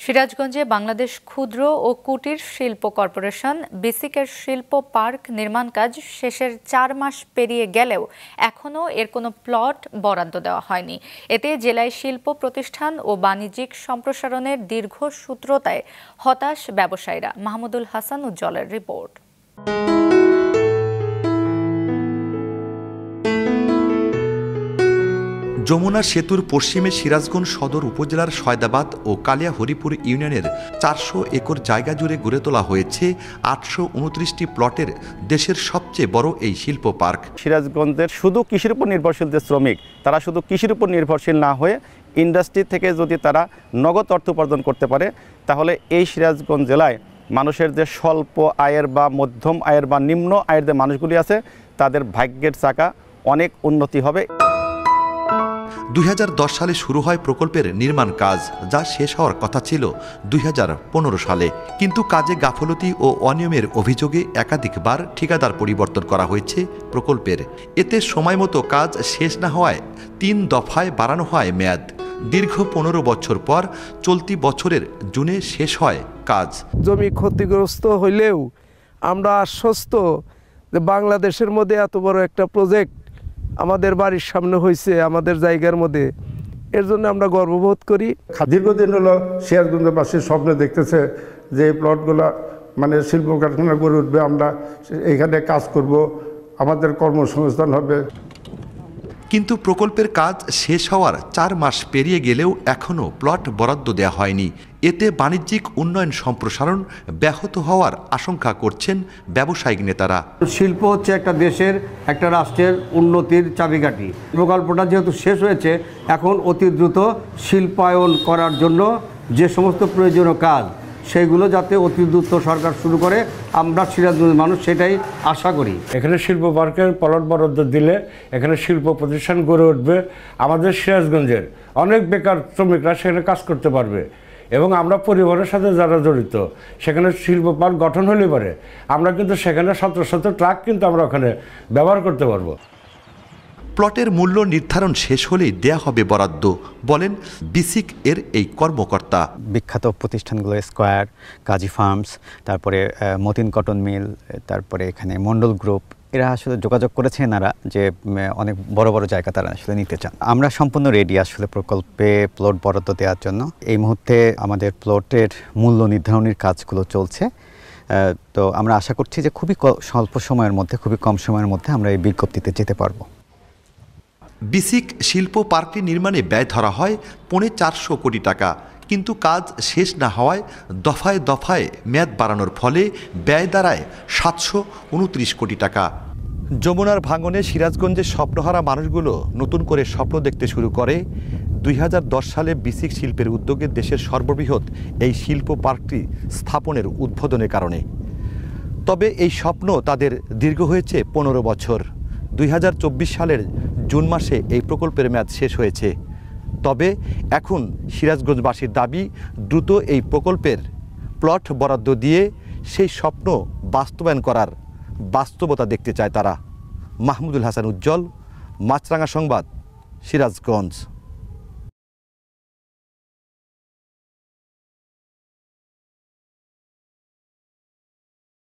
সিরাজগঞ্জে বাংলাদেশ ক্ষুদ্র ও কুটির শিল্প কর্পোরেশন বিসিকের শিল্প পার্ক নির্মাণ কাজ শেষের ৪ মাস পেরিয়ে গেলেও এখনও এর কোনো প্লট বরাদ্দ দেওয়া হয়নি। এতে জেলায় শিল্প প্রতিষ্ঠান ও বাণিজ্যিক সম্প্রসারণের দীর্ঘসূত্রতায় হতাশ ব্যবসায়ীরা। মাহমুদুল হাসান উজ্জ্বলের রিপোর্ট। যমুনা সেতুর পশ্চিমে সিরাজগঞ্জ সদর উপজেলার সয়দাবাদ ও কালিয়া হরিপুর ইউনিয়নের ৪০০ একর জায়গা জুড়ে গড়ে তোলা হয়েছে ৮২৯টি প্লটের দেশের সবচেয়ে বড় এই শিল্প পার্ক। সিরাজগঞ্জের শুধু কৃষির উপর নির্ভরশীল যে শ্রমিক, তারা শুধু কৃষির উপর নির্ভরশীল না হয়ে ইন্ডাস্ট্রি থেকে যদি তারা নগদ অর্থ উপার্জন করতে পারে, তাহলে এই সিরাজগঞ্জ জেলায় মানুষের যে স্বল্প আয়ের বা মধ্যম আয়ের বা নিম্ন আয়ের যে মানুষগুলি আছে, তাদের ভাগ্যের চাকা অনেক উন্নতি হবে। ২০১০ সালে শুরু হয় প্রকল্পের নির্মাণ কাজ, যা শেষ হওয়ার কথা ছিল ২০১৫ সালে। কিন্তু কাজে গাফলতি ও অনিয়মের অভিযোগে একাধিকবার ঠিকাদার পরিবর্তন করা হয়েছে প্রকল্পের। এতে সময়মতো কাজ শেষ না হওয়ায় ৩ দফায় বাড়ানো হয় মেয়াদ। দীর্ঘ ১৫ বছর পর চলতি বছরের জুনে শেষ হয় কাজ। জমি ক্ষতিগ্রস্ত হইলেও আমরা আশ্বস্ত যে বাংলাদেশের মধ্যে এত বড় একটা প্রজেক্ট আমাদের বাড়ির সামনে হয়েছে, আমাদের জায়গার মধ্যে, এর জন্য আমরা গর্ববোধ করি। দীর্ঘদিন হলো সিরাজগঞ্জবাসীর স্বপ্নে দেখতেছে যে এই প্লটগুলো মানে শিল্প কারখানা গড়ে উঠবে, আমরা এখানে কাজ করব, আমাদের কর্মসংস্থান হবে। কিন্তু প্রকল্পের কাজ শেষ হওয়ার ৪ মাস পেরিয়ে গেলেও এখনও প্লট বরাদ্দ দেওয়া হয়নি। এতে বাণিজ্যিক উন্নয়ন সম্প্রসারণ ব্যাহত হওয়ার আশঙ্কা করছেন ব্যবসায়িক নেতারা। শিল্প হচ্ছে একটা দেশের, একটা রাষ্ট্রের উন্নতির চাবিকাঠি। প্রকল্পটা যেহেতু শেষ হয়েছে, এখন অতি দ্রুত শিল্পায়ন করার জন্য যে সমস্ত প্রয়োজনীয় কাজ, সেইগুলো যাতে অতি দ্রুত সরকার শুরু করে, আমরা সিরাজগঞ্জের মানুষ সেটাই আশা করি। এখানে শিল্প পার্কের প্লট বরাদ্দ দিলে এখানে শিল্প প্রতিষ্ঠান গড়ে উঠবে। আমাদের সিরাজগঞ্জের অনেক বেকার শ্রমিকরা সেখানে কাজ করতে পারবে এবং আমরা পরিবারের সাথে যারা জড়িত, সেখানে শিল্প পার্ক গঠন হলে পারে আমরা কিন্তু সেখানে শত শত ট্রাক কিন্তু আমরা ওখানে ব্যবহার করতে পারবো। প্লটের মূল্য নির্ধারণ শেষ হলেই দেয়া হবে বরাদ্দ, বলেন বিসিক এর এই কর্মকর্তা। বিখ্যাত প্রতিষ্ঠানগুলো স্কয়ার, কাজী ফার্মস, তারপরে মতিন কটন মিল, তারপরে এখানে মন্ডল গ্রুপ, এরা আসলে যোগাযোগ করেছে এনারা যে অনেক বড় বড় জায়গা তারা আসলে নিতে চান। আমরা সম্পূর্ণ রেডি আসলে প্রকল্পে প্লট বরাদ্দ দেওয়ার জন্য। এই মুহূর্তে আমাদের প্লটের মূল্য নির্ধারণের কাজগুলো চলছে। তো আমরা আশা করছি যে খুবই স্বল্প সময়ের মধ্যে, খুবই কম সময়ের মধ্যে আমরা এই বিজ্ঞপ্তিতে যেতে পারবো। বিসিক শিল্প পার্কটি নির্মাণে ব্যয় ধরা হয় ৪৫০ কোটি টাকা, কিন্তু কাজ শেষ না হওয়ায় দফায় দফায় মেয়াদ বাড়ানোর ফলে ব্যয় দাঁড়ায় ৭২৯ কোটি টাকা। যমুনার ভাঙনে সিরাজগঞ্জের স্বপ্নহারা মানুষগুলো নতুন করে স্বপ্ন দেখতে শুরু করে ২০১০ সালে বিসিক শিল্পের উদ্যোগে দেশের সর্ববৃহৎ এই শিল্প পার্কটি স্থাপনের উদ্বোধনের কারণে। তবে এই স্বপ্ন তাদের দীর্ঘ হয়েছে ১৫ বছর। ২০২৪ সালের জুন মাসে এই প্রকল্পের মেয়াদ শেষ হয়েছে। তবে এখন সিরাজগঞ্জবাসীর দাবি, দ্রুত এই প্রকল্পের প্লট বরাদ্দ দিয়ে সেই স্বপ্ন বাস্তবায়ন করার বাস্তবতা দেখতে চায় তারা। মাহমুদুল হাসান উজ্জ্বল, মাছরাঙা সংবাদ, সিরাজগঞ্জ।